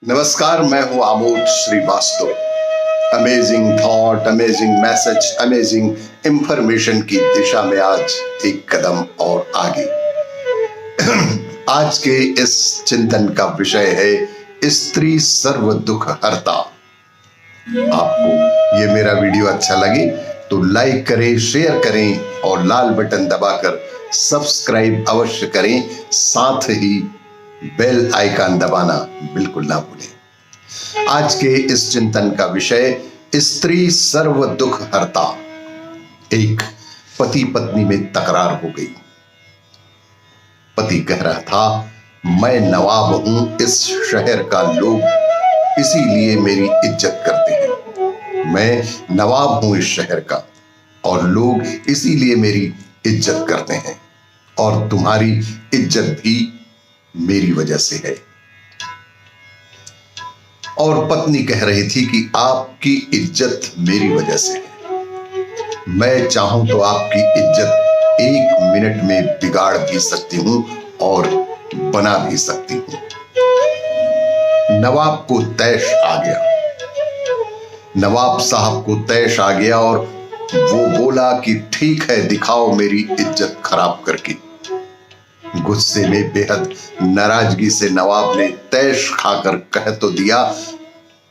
नमस्कार, मैं हूं Amod Srivastava. Amazing thought, amazing message, amazing information की दिशा में आज एक कदम और आगे। आज के इस चिंतन का विषय है स्त्री सर्व दुख हरता। आपको ये मेरा वीडियो अच्छा लगे तो लाइक करें, शेयर करें और लाल बटन दबाकर सब्सक्राइब अवश्य करें। साथ ही बेल आइकन दबाना बिल्कुल ना भूलें। आज के इस चिंतन का विषय स्त्री सर्व दुख हरता। एक पति पत्नी में तकरार हो गई। पति कह रहा था, मैं नवाब हूं इस शहर का, लोग इसीलिए मेरी इज्जत करते हैं। मैं नवाब हूं इस शहर का और लोग इसीलिए मेरी इज्जत करते हैं, और तुम्हारी इज्जत भी मेरी वजह से है। और पत्नी कह रही थी कि आपकी इज्जत मेरी वजह से है। मैं चाहूं तो आपकी इज्जत एक मिनट में बिगाड़ भी सकती हूं और बना भी सकती हूं। नवाब को तैश आ गया। नवाब साहब को तैश आ गया और वो बोला कि ठीक है, दिखाओ मेरी इज्जत खराब करके। गुस्से में, बेहद नाराजगी से नवाब ने तैश खाकर कह तो दिया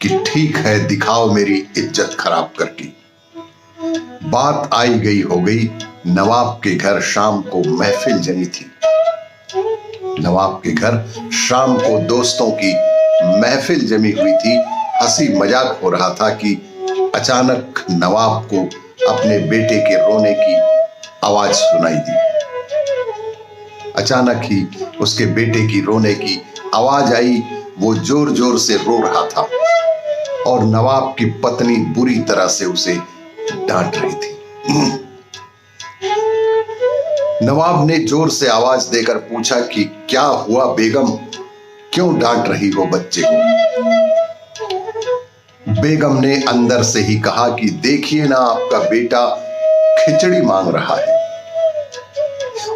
कि ठीक है, दिखाओ मेरी इज्जत खराब करके। बात आई गई हो गई। नवाब के घर शाम को महफिल जमी थी। नवाब के घर शाम को दोस्तों की महफिल जमी हुई थी। हंसी मजाक हो रहा था कि अचानक नवाब को अपने बेटे के रोने की आवाज सुनाई दी। अचानक ही उसके बेटे की रोने की आवाज आई। वो जोर जोर से रो रहा था और नवाब की पत्नी बुरी तरह से उसे डांट रही थी। नवाब ने जोर से आवाज देकर पूछा कि क्या हुआ बेगम, क्यों डांट रही हो बच्चे को? बेगम ने अंदर से ही कहा कि देखिए ना, आपका बेटा खिचड़ी मांग रहा है,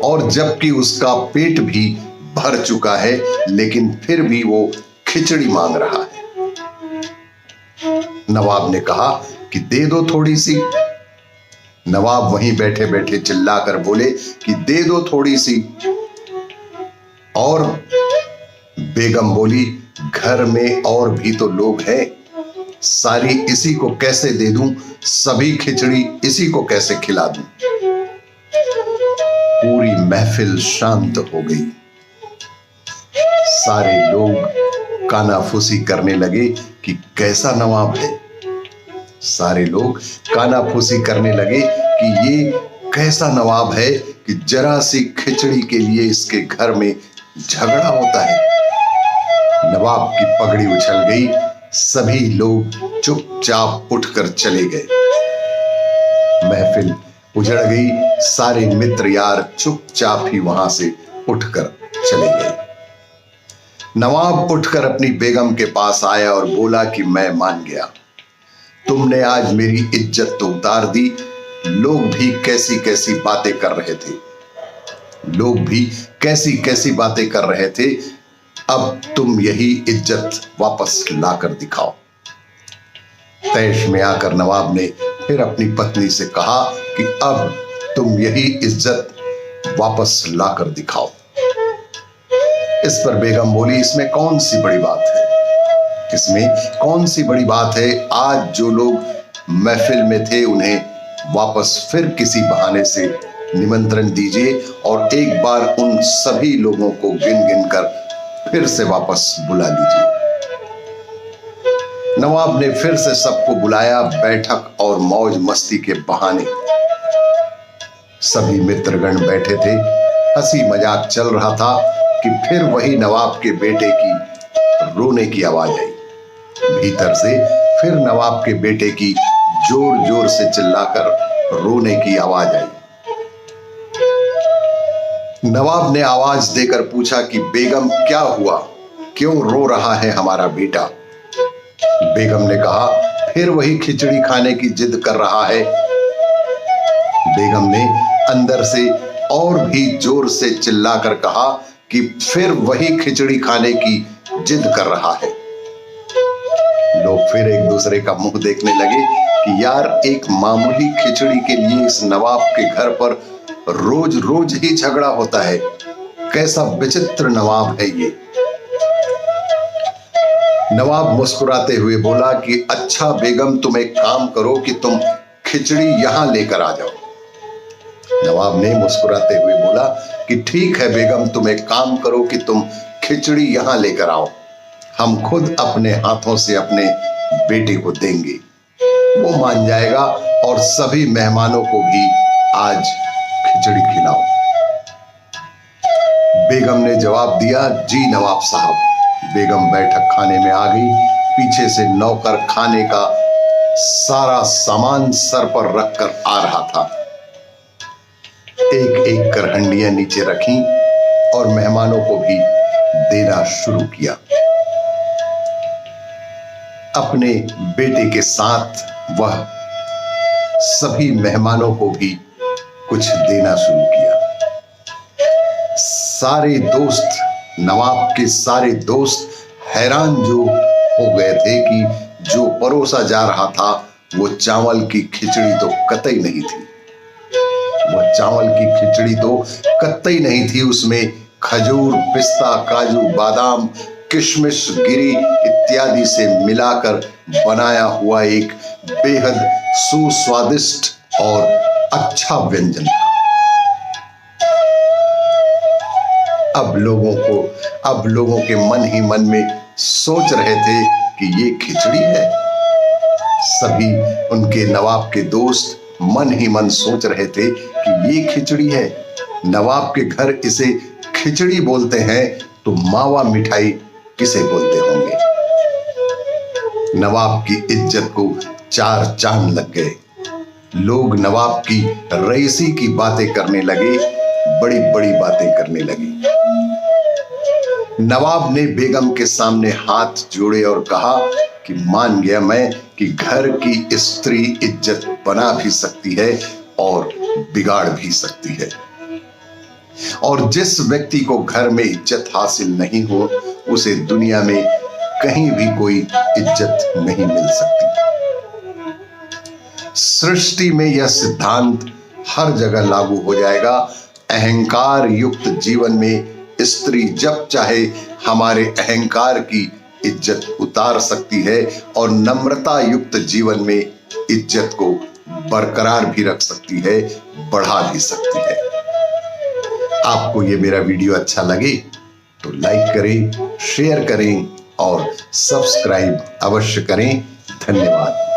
और जबकि उसका पेट भी भर चुका है लेकिन फिर भी वो खिचड़ी मांग रहा है। नवाब ने कहा कि दे दो थोड़ी सी। नवाब वहीं बैठे बैठे चिल्लाकर बोले कि दे दो थोड़ी सी। और बेगम बोली, घर में और भी तो लोग हैं, सारी इसी को कैसे दे दूं? सभी खिचड़ी इसी को कैसे खिला दूं? पूरी महफिल शांत हो गई। सारे लोग कानाफूसी करने लगे कि कैसा नवाब है। सारे लोग कानाफूसी करने लगे कि ये कैसा नवाब है कि जरा सी खिचड़ी के लिए इसके घर में झगड़ा होता है। नवाब की पगड़ी उछल गई। सभी लोग चुपचाप उठकर चले गए। महफिल उजड़ गई। सारे मित्र यार चुपचाप ही वहां से उठकर चले गए। नवाब उठकर अपनी बेगम के पास आया और बोला कि मैं मान गया। तुमने आज मेरी इज्जत तो उतार दी। लोग भी कैसी कैसी बातें कर रहे थे। लोग भी कैसी कैसी बातें कर रहे थे। अब तुम यही इज्जत वापस लाकर दिखाओ। तैश में आकर नवाब ने फिर अपनी पत्नी से कहा कि अब तुम यही इज्जत वापस लाकर दिखाओ। इस पर बेगम बोली, इसमें कौन सी बड़ी बात है? इसमें कौन सी बड़ी बात है? आज जो लोग महफिल में थे उन्हें वापस फिर किसी बहाने से निमंत्रण दीजिए और एक बार उन सभी लोगों को गिन गिन कर फिर से वापस बुला लीजिए। नवाब ने फिर से सबको बुलाया। बैठक और मौज मस्ती के बहाने सभी मित्रगण बैठे थे। हंसी मजाक चल रहा था कि फिर वही नवाब के बेटे की रोने की आवाज आई। भीतर से फिर नवाब के बेटे की जोर जोर से चिल्लाकर रोने की आवाज आई। नवाब ने आवाज देकर पूछा कि बेगम क्या हुआ, क्यों रो रहा है हमारा बेटा? बेगम ने कहा, फिर वही खिचड़ी खाने की जिद कर रहा है। बेगम ने अंदर से और भी जोर से चिल्लाकर कहा कि फिर वही खिचड़ी खाने की जिद कर रहा है। लोग फिर एक दूसरे का मुंह देखने लगे कि यार एक मामूली खिचड़ी के लिए इस नवाब के घर पर रोज रोज ही झगड़ा होता है। कैसा विचित्र नवाब है ये। नवाब मुस्कुराते हुए बोला कि अच्छा बेगम, तुम एक काम करो कि तुम खिचड़ी यहां लेकर आ जाओ। नवाब ने मुस्कुराते हुए बोला कि ठीक है बेगम, तुम एक काम करो कि तुम खिचड़ी यहां लेकर आओ, हम खुद अपने हाथों से अपने बेटे को देंगे, वो मान जाएगा और सभी मेहमानों को भी आज खिचड़ी खिलाओ। बेगम ने जवाब दिया, जी नवाब साहब। बेगम बैठक खाने में आ गई। पीछे से नौकर खाने का सारा सामान सर पर रखकर आ रहा था। एक एक कर हंडियां नीचे रखी और मेहमानों को भी देना शुरू किया। अपने बेटे के साथ वह सभी मेहमानों को भी कुछ देना शुरू किया। सारे दोस्त, नवाब के सारे दोस्त हैरान जो हो गए थे कि जो परोसा जा रहा था वो चावल की खिचड़ी तो कतई नहीं थी। वह चावल की खिचड़ी तो कतई नहीं थी। उसमें खजूर, पिस्ता, काजू, बादाम, किशमिश, गिरी इत्यादि से मिलाकर बनाया हुआ एक बेहद सुस्वादिष्ट और अच्छा व्यंजन था। अब लोगों के मन ही मन में सोच रहे थे कि ये खिचड़ी है। सभी उनके नवाब के दोस्त मन ही मन सोच रहे थे कि ये खिचड़ी है। नवाब के घर इसे खिचड़ी बोलते हैं तो मावा मिठाई किसे बोलते होंगे। नवाब की इज्जत को चार चांद लग गए। लोग नवाब की रईसी की बातें करने लगे, बड़ी बड़ी बातें करने लगे। नवाब ने बेगम के सामने हाथ जोड़े और कहा कि मान गया मैं कि घर की स्त्री इज्जत बना भी सकती है और बिगाड़ भी सकती है, और जिस व्यक्ति को घर में इज्जत हासिल नहीं हो उसे दुनिया में कहीं भी कोई इज्जत नहीं मिल सकती। सृष्टि में यह सिद्धांत हर जगह लागू हो जाएगा। अहंकार युक्त जीवन में स्त्री जब चाहे हमारे अहंकार की इज्जत उतार सकती है और नम्रता युक्त जीवन में इज्जत को बरकरार भी रख सकती है, बढ़ा भी सकती है। आपको ये मेरा वीडियो अच्छा लगे तो लाइक करें, शेयर करें और सब्सक्राइब अवश्य करें। धन्यवाद।